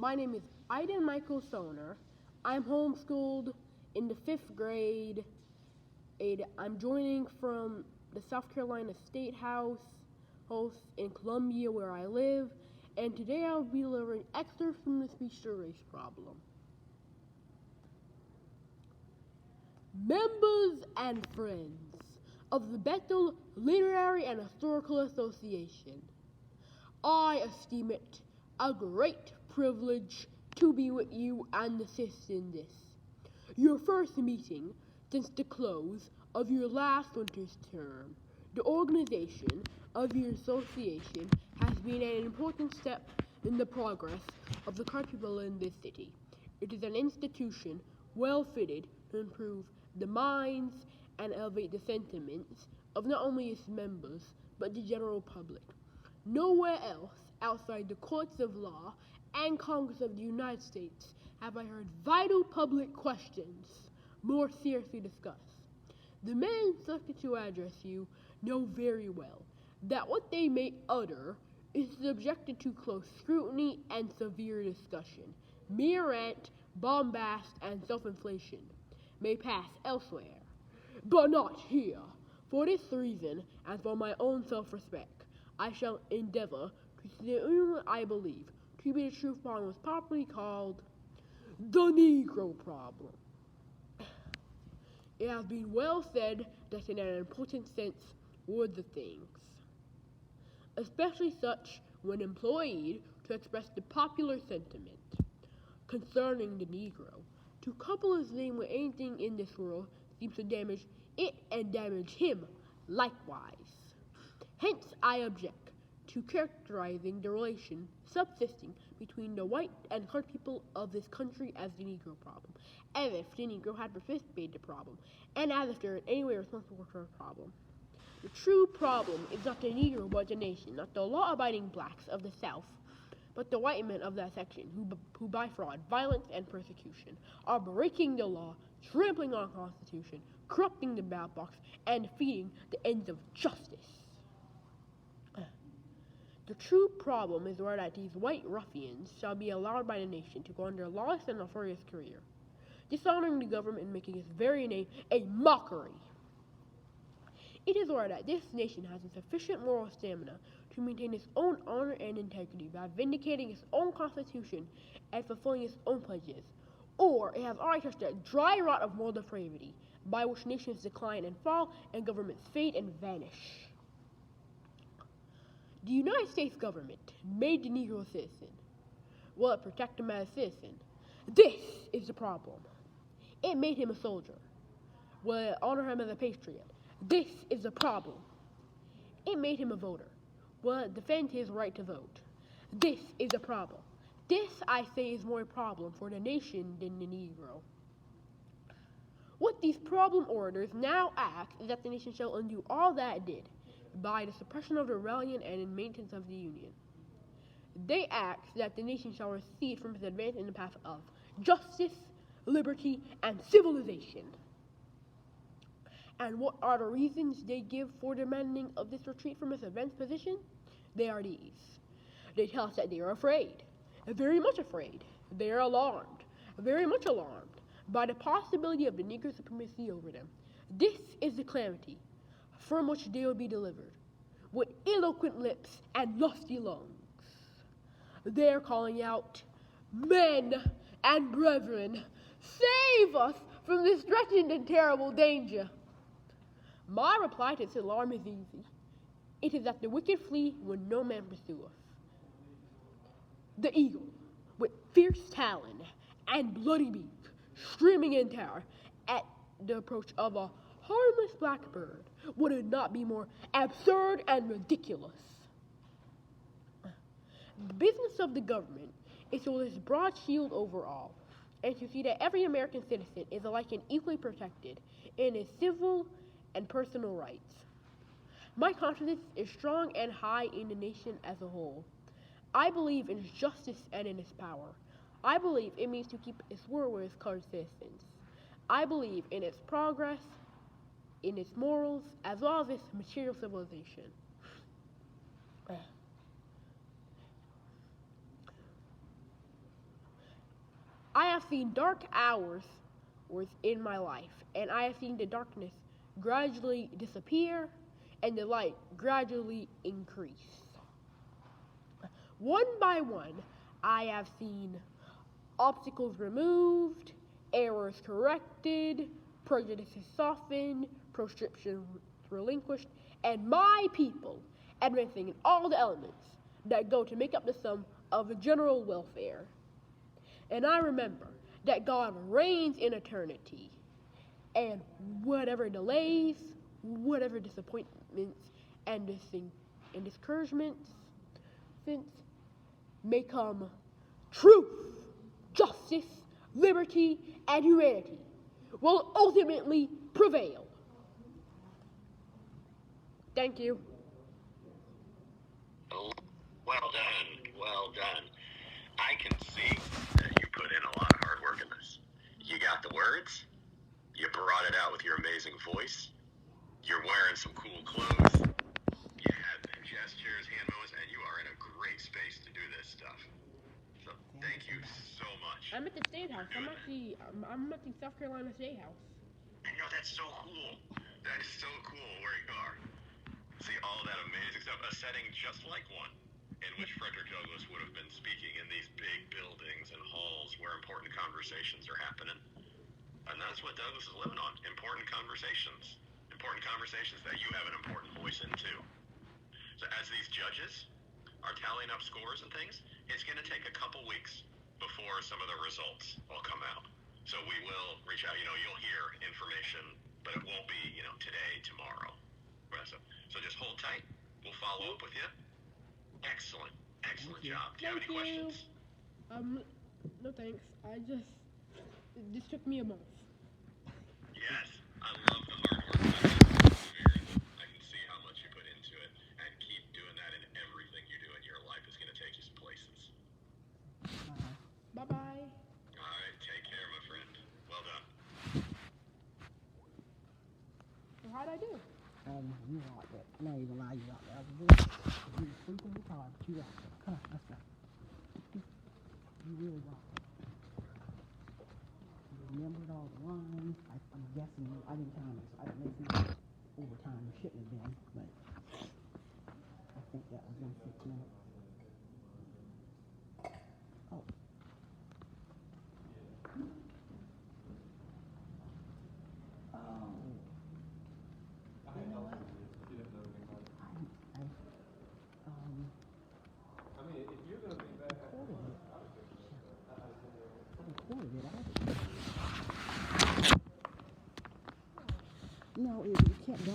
My name is Aiden Michael Soner. I'm homeschooled in the 5th grade. I'm joining from the South Carolina State House in Columbia, where I live, and today I'll be delivering excerpts from the speech to race problem. Members and friends of the Bethel Literary and Historical Association, I esteem it a great privilege to be with you and assist in this, your first meeting since the close of your last winter's term. The organization of your association has been an important step in the progress of the colored people in this city. It is an institution well fitted to improve the minds and elevate the sentiments of not only its members, but the general public. Nowhere else outside the courts of law and Congress of the United States have I heard vital public questions more seriously discussed. The men selected to address you know very well that what they may utter is subjected to close scrutiny and severe discussion. Mere rant, bombast, and self-inflation may pass elsewhere, but not here. For this reason, and for my own self-respect, I shall endeavor to say what I believe to be the true problem was properly called the Negro problem. It has been well said that in an important sense words of things, especially such when employed to express the popular sentiment concerning the Negro. To couple his name with anything in this world seems to damage it and damage him likewise. Hence I object to characterizing the relation subsisting between the white and colored people of this country as the Negro problem, as if the Negro had participated in the problem, and as if they're in any way responsible for the problem. The true problem is not the Negro but the nation, not the law-abiding blacks of the South, but the white men of that section who by fraud, violence, and persecution are breaking the law, trampling on the Constitution, corrupting the ballot box, and defeating the ends of justice. The true problem is that these white ruffians shall be allowed by the nation to go on their lawless and nefarious career, dishonoring the government and making its very name a mockery. It is ordered that this nation has sufficient moral stamina to maintain its own honor and integrity by vindicating its own constitution and fulfilling its own pledges, or it has already touched the dry rot of moral depravity, by which nations decline and fall and governments fade and vanish. The United States government made the Negro a citizen. Will it protect him as a citizen? This is the problem. It made him a soldier. Will it honor him as a patriot? This is the problem. It made him a voter. Will it defend his right to vote? This is the problem. This, I say, is more a problem for the nation than the Negro. What these problem orders now act is that the nation shall undo all that it did by the suppression of the rebellion and in maintenance of the Union. They act that the nation shall recede from its advance in the path of justice, liberty, and civilization. And what are the reasons they give for demanding of this retreat from its advanced position? They are these. They tell us that they are afraid, very much afraid. They are alarmed, very much alarmed, by the possibility of the Negro supremacy over them. This is the calamity from which they will be delivered, with eloquent lips and lusty lungs. They are calling out, "Men and brethren, save us from this threatened and terrible danger." My reply to this alarm is easy. It is that the wicked flee when no man pursueth. The eagle, with fierce talon and bloody beak, streaming in terror at the approach of a harmless blackbird, would it not be more absurd and ridiculous? The business of the government is to hold its broad shield over all, and to see that every American citizen is alike and equally protected in his civil and personal rights. My confidence is strong and high in the nation as a whole. I believe in its justice and in its power. I believe it means to keep its word with its colored citizens. I believe in its progress, in its morals, as well as its material civilization. I have seen dark hours in my life, and I have seen the darkness gradually disappear and the light gradually increase. One by one, I have seen obstacles removed, errors corrected, prejudices softened, proscription relinquished, and my people advancing in all the elements that go to make up the sum of the general welfare. And I remember that God reigns in eternity, and whatever delays, whatever disappointments and discouragements may come, truth, justice, liberty, and humanity will ultimately prevail. Thank you. Oh, well done, well done. I can see that you put in a lot of hard work in this. You got the words, you brought it out with your amazing voice, you're wearing some cool clothes, you had gestures, hand movements, and you are in a great space to do this stuff. So thank you so much. I'm at the State House. I'm at the South Carolina State House. And that's so cool. That is so cool where you are. See all that amazing stuff. A setting just like one in which Fredrick Douglass would have been speaking in these big buildings and halls where important conversations are happening. And that's what Douglass is living on. Important conversations. Important conversations that you have an important voice in too. So as these judges are tallying up scores and things, it's going to take a couple weeks before some of the results will come out. So we will reach out. You'll hear information, but it won't be, today, tomorrow. So just hold tight. We'll follow up with you. Excellent job. Do you have any questions? No thanks. This took me a month. Yes, I love the hard work. I can see how much you put into it, and keep doing that in everything you do in your life is going to take you some places. Bye-bye. All right, take care, my friend. Well done. So how'd I do? You rocked it. I'm not even lie, you rocked it. You were sleeping in the car, but you rocked it. Come on, let's go. You really rocked it. You remembered all the lines. I'm guessing I didn't time it, so I didn't make any overtime. You shouldn't have been, but I think that was in 6 minutes. Oh. No, you can't go